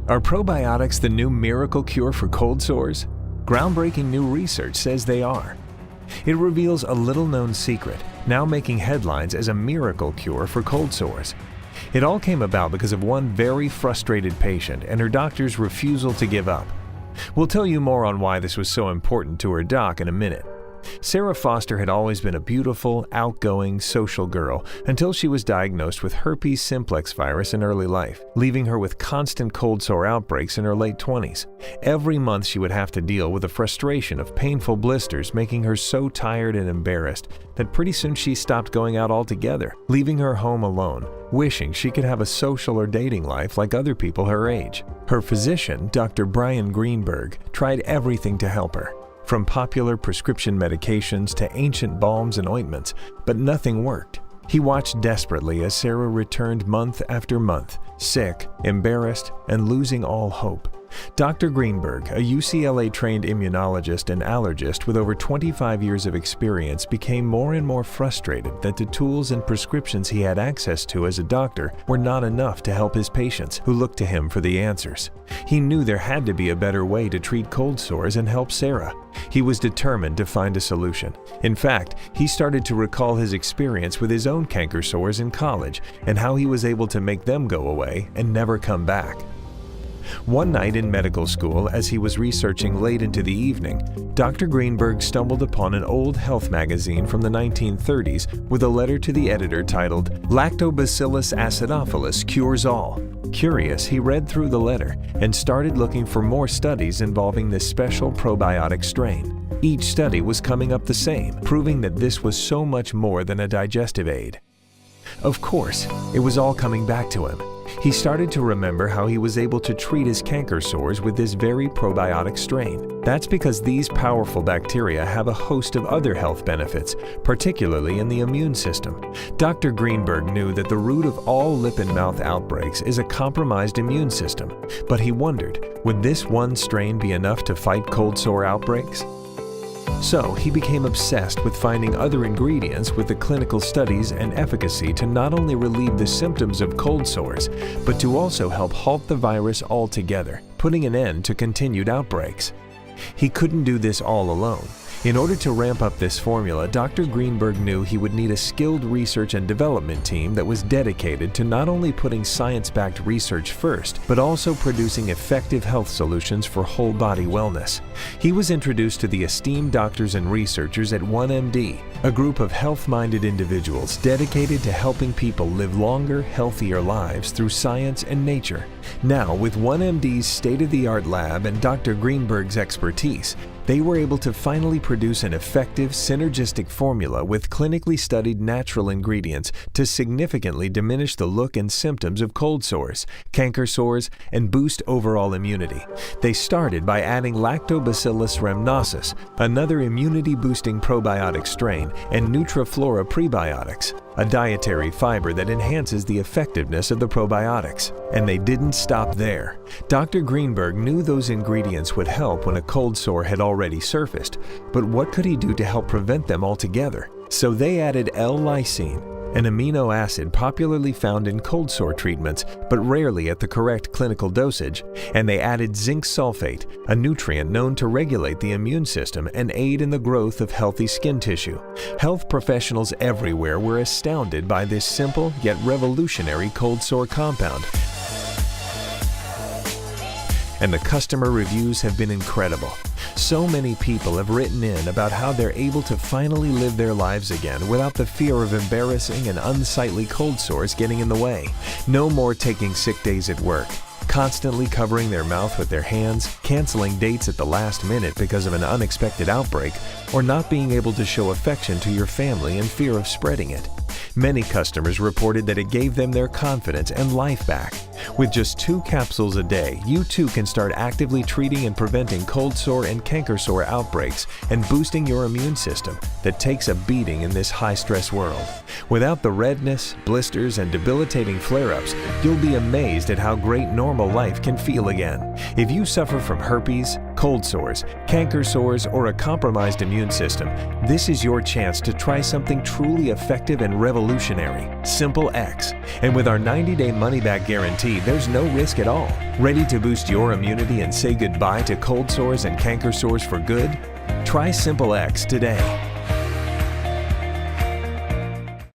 Are probiotics the new miracle cure for cold sores? Groundbreaking new research says they are. It reveals a little-known secret, now making headlines as a miracle cure for cold sores. It all came about because of one very frustrated patient and her doctor's refusal to give up. We'll tell you more on why this was so important to her doc in a minute. Sarah Foster had always been a beautiful, outgoing, social girl until she was diagnosed with herpes simplex virus in early life, leaving her with constant cold sore outbreaks in her late 20s. Every month she would have to deal with the frustration of painful blisters, making her so tired and embarrassed that pretty soon she stopped going out altogether, leaving her home alone, wishing she could have a social or dating life like other people her age. Her physician, Dr. Brian Greenberg, tried everything to help her, from popular prescription medications to ancient balms and ointments, but nothing worked. He watched desperately as Sarah returned month after month, sick, embarrassed, and losing all hope. Dr. Greenberg, a UCLA-trained immunologist and allergist with over 25 years of experience, became more and more frustrated that the tools and prescriptions he had access to as a doctor were not enough to help his patients, who looked to him for the answers. He knew there had to be a better way to treat cold sores and help Sarah. He was determined to find a solution. In fact, he started to recall his experience with his own canker sores in college and how he was able to make them go away and never come back. One night in medical school, as he was researching late into the evening, Dr. Greenberg stumbled upon an old health magazine from the 1930s with a letter to the editor titled, "Lactobacillus acidophilus Cures All." Curious, he read through the letter and started looking for more studies involving this special probiotic strain. Each study was coming up the same, proving that this was so much more than a digestive aid. Of course, it was all coming back to him. He started to remember how he was able to treat his canker sores with this very probiotic strain. That's because these powerful bacteria have a host of other health benefits, particularly in the immune system. Dr. Greenberg knew that the root of all lip and mouth outbreaks is a compromised immune system, but he wondered, would this one strain be enough to fight cold sore outbreaks? So he became obsessed with finding other ingredients with the clinical studies and efficacy to not only relieve the symptoms of cold sores, but to also help halt the virus altogether, putting an end to continued outbreaks. He couldn't do this all alone. In order to ramp up this formula, Dr. Greenberg knew he would need a skilled research and development team that was dedicated to not only putting science-backed research first, but also producing effective health solutions for whole-body wellness. He was introduced to the esteemed doctors and researchers at 1MD, a group of health-minded individuals dedicated to helping people live longer, healthier lives through science and nature. Now, with 1MD's state-of-the-art lab and Dr. Greenberg's expertise, they were able to finally produce an effective, synergistic formula with clinically studied natural ingredients to significantly diminish the look and symptoms of cold sores, canker sores, and boost overall immunity. They started by adding Lactobacillus rhamnosus, another immunity-boosting probiotic strain, and Nutriflora prebiotics, a dietary fiber that enhances the effectiveness of the probiotics. And they didn't stop there. Dr. Greenberg knew those ingredients would help when a cold sore had already surfaced, but what could he do to help prevent them altogether? So they added L-lysine, an amino acid popularly found in cold sore treatments, but rarely at the correct clinical dosage, and they added zinc sulfate, a nutrient known to regulate the immune system and aid in the growth of healthy skin tissue. Health professionals everywhere were astounded by this simple yet revolutionary cold sore compound, and the customer reviews have been incredible. So many people have written in about how they're able to finally live their lives again without the fear of embarrassing and unsightly cold sores getting in the way. No more taking sick days at work, constantly covering their mouth with their hands, canceling dates at the last minute because of an unexpected outbreak, or not being able to show affection to your family in fear of spreading it. Many customers reported that it gave them their confidence and life back. With just 2 capsules a day, you too can start actively treating and preventing cold sore and canker sore outbreaks and boosting your immune system that takes a beating in this high-stress world. Without the redness, blisters, and debilitating flare-ups, you'll be amazed at how great normal life can feel again. If you suffer from herpes, cold sores, canker sores, or a compromised immune system, this is your chance to try something truly effective and revolutionary revolutionary, Simple X. And with our 90-day money-back guarantee, there's no risk at all. Ready to boost your immunity and say goodbye to cold sores and canker sores for good? Try Simple X today.